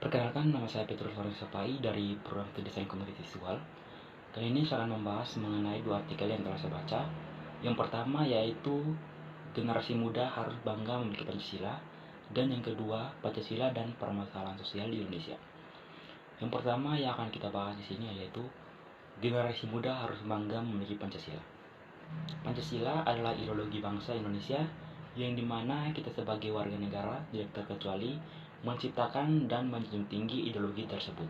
Perkenalkan, nama saya Petrus Lorenzo Pai dari Program Desain Komunikasi Visual. Kali ini saya akan membahas mengenai dua artikel yang telah saya baca. Yang pertama yaitu generasi muda harus bangga memiliki Pancasila, dan yang kedua Pancasila dan permasalahan sosial di Indonesia. Yang pertama yang akan kita bahas di sini yaitu generasi muda harus bangga memiliki Pancasila. Pancasila adalah ideologi bangsa Indonesia yang dimana kita sebagai warga negara tidak terkecuali menciptakan dan menjunjung tinggi ideologi tersebut.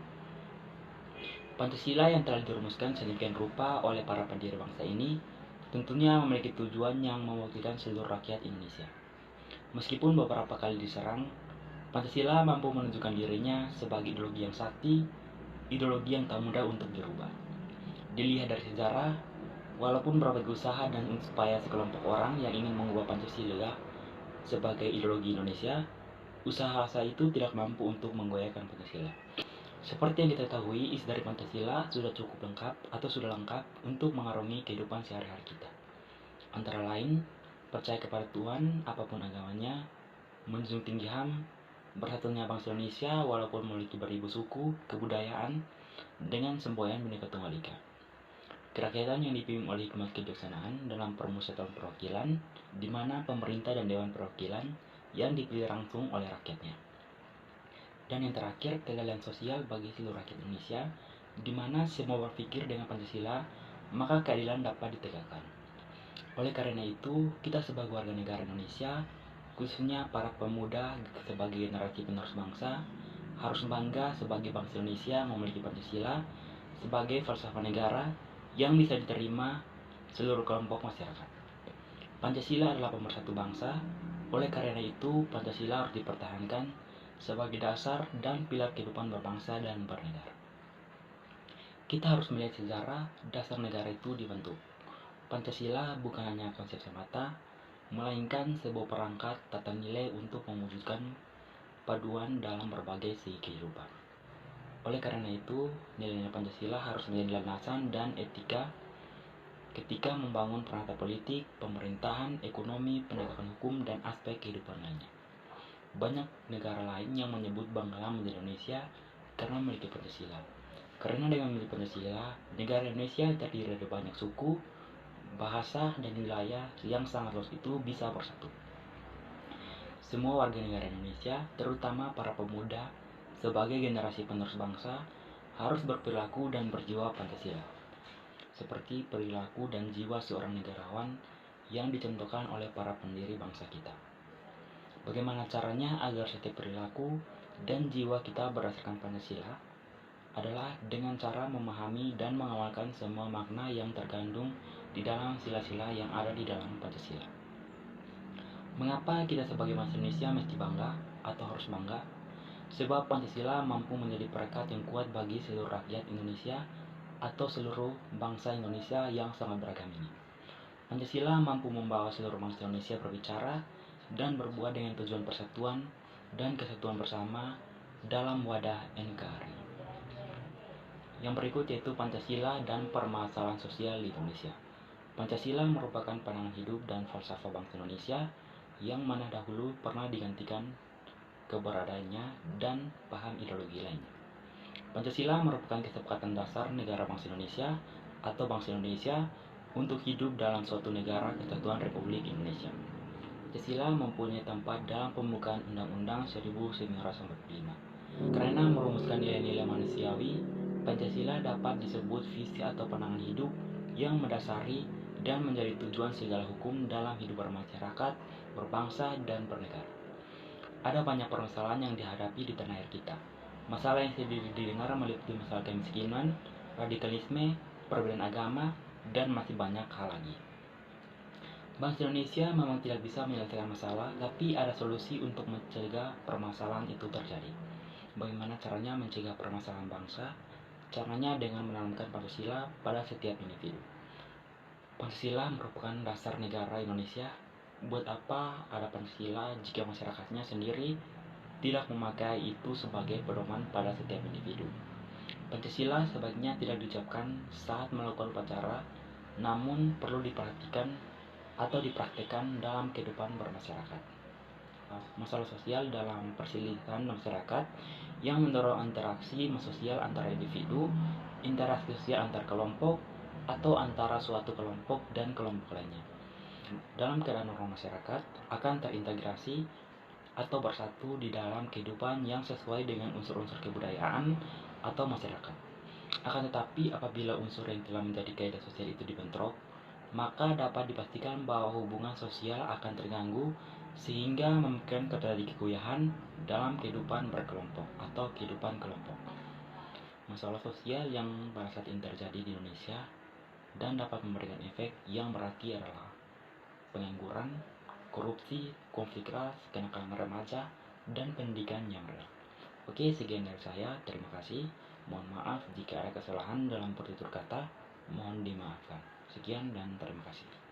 Pancasila yang telah dirumuskan sedemikian rupa oleh para pendiri bangsa ini tentunya memiliki tujuan yang mewakilkan seluruh rakyat Indonesia. Meskipun beberapa kali diserang, Pancasila mampu menunjukkan dirinya sebagai ideologi yang sakti, ideologi yang tak mudah untuk dirubah. Dilihat dari sejarah, walaupun berbagai usaha dan upaya sekelompok orang yang ingin mengubah Pancasila sebagai ideologi Indonesia, usaha itu tidak mampu untuk menggoyahkan Pancasila. Seperti yang kita ketahui, isi dari Pancasila sudah cukup lengkap atau sudah lengkap untuk mengarungi kehidupan sehari-hari kita. Antara lain, percaya kepada Tuhan apapun agamanya, menjunjung tinggi HAM, bersatunya bangsa Indonesia walaupun memiliki beribu suku, kebudayaan, dengan semboyan Bhinneka Tunggal Ika. Kerakyatan yang dipimpin oleh Hikmat Kebijaksanaan dalam permusyawaratan perwakilan, di mana pemerintah dan Dewan Perwakilan yang dipilih langsung oleh rakyatnya. Dan yang terakhir, keadilan sosial bagi seluruh rakyat Indonesia, di mana semua berpikir dengan Pancasila, maka keadilan dapat ditegakkan. Oleh karena itu, kita sebagai warga negara Indonesia, khususnya para pemuda sebagai generasi penerus bangsa, harus bangga sebagai bangsa Indonesia memiliki Pancasila sebagai falsafah negara yang bisa diterima seluruh kelompok masyarakat. Pancasila adalah pemersatu bangsa, oleh karena itu Pancasila harus dipertahankan sebagai dasar dan pilar kehidupan berbangsa dan bernegara. Kita harus melihat sejarah dasar negara itu dibentuk. Pancasila bukan hanya konsep semata, melainkan sebuah perangkat tata nilai untuk mewujudkan paduan dalam berbagai segi kehidupan. Oleh karena itu, nilai-nilai Pancasila harus menjadi landasan dan etika ketika membangun perangkat politik, pemerintahan, ekonomi, penegakan hukum, dan aspek kehidupan lainnya. Banyak negara lain yang menyebut bangga menjadi Indonesia karena memiliki Pancasila. Karena dengan memiliki Pancasila, negara Indonesia terdiri dari banyak suku, bahasa, dan wilayah yang sangat luas itu bisa bersatu. Semua warga negara Indonesia, terutama para pemuda, sebagai generasi penerus bangsa, harus berperilaku dan berjiwa Pancasila, seperti perilaku dan jiwa seorang negarawan yang dicontohkan oleh para pendiri bangsa kita. Bagaimana caranya agar setiap perilaku dan jiwa kita berdasarkan Pancasila adalah dengan cara memahami dan mengamalkan semua makna yang terkandung di dalam sila-sila yang ada di dalam Pancasila. Mengapa kita sebagai bangsa Indonesia mesti bangga atau harus bangga? Sebab Pancasila mampu menjadi perekat yang kuat bagi seluruh rakyat Indonesia atau seluruh bangsa Indonesia yang sangat beragam ini. Pancasila mampu membawa seluruh bangsa Indonesia berbicara dan berbuat dengan tujuan persatuan dan kesatuan bersama dalam wadah NKRI. Yang berikut yaitu Pancasila dan permasalahan sosial di Indonesia. Pancasila merupakan pandangan hidup dan falsafah bangsa Indonesia yang mana dahulu pernah digantikan keberadaannya dan paham ideologi lainnya. Pancasila merupakan kesepakatan dasar negara bangsa Indonesia atau bangsa Indonesia untuk hidup dalam suatu negara kesatuan Republik Indonesia. Pancasila mempunyai tempat dalam pembukaan Undang-Undang 1945. Karena merumuskan nilai-nilai manusiawi, Pancasila dapat disebut visi atau pandangan hidup yang mendasari dan menjadi tujuan segala hukum dalam hidup bermasyarakat, berbangsa, dan bernegara. Ada banyak permasalahan yang dihadapi di tanah air kita. Masalah yang sering didengar meliputi masalah kemiskinan, radikalisme, perbedaan agama, dan masih banyak hal lagi. Bangsa Indonesia memang tidak bisa menyelesaikan masalah, tapi ada solusi untuk mencegah permasalahan itu terjadi. Bagaimana caranya mencegah permasalahan bangsa? Caranya dengan menanamkan Pancasila pada setiap individu. Pancasila merupakan dasar negara Indonesia. Buat apa ada Pancasila jika masyarakatnya sendiri tidak memakai itu sebagai pedoman pada setiap individu? Pancasila sebaiknya tidak diucapkan saat melakukan upacara, namun perlu diperhatikan atau dipraktikkan dalam kehidupan bermasyarakat. masalah sosial dalam perselisihan masyarakat yang mendorong interaksi sosial antara individu, interaksi sosial antar kelompok, atau antara suatu kelompok dan kelompok lainnya. Dalam keadaan normal masyarakat akan terintegrasi atau bersatu di dalam kehidupan yang sesuai dengan unsur-unsur kebudayaan atau masyarakat. Akan tetapi apabila unsur yang telah menjadi kaidah sosial itu dibentrok, maka dapat dipastikan bahwa hubungan sosial akan terganggu sehingga memungkinkan terjadi kegoyahan dalam kehidupan berkelompok atau kehidupan kelompok. Masalah sosial yang pada saat ini terjadi di Indonesia dan dapat memberikan efek yang berarti adalah pengangguran, korupsi, konflik ras, kenakalan remaja, dan pendidikan yang rendah. Oke, sekian dari saya. Terima kasih. Mohon maaf jika ada kesalahan dalam pertutur kata. Mohon dimaafkan. Sekian dan terima kasih.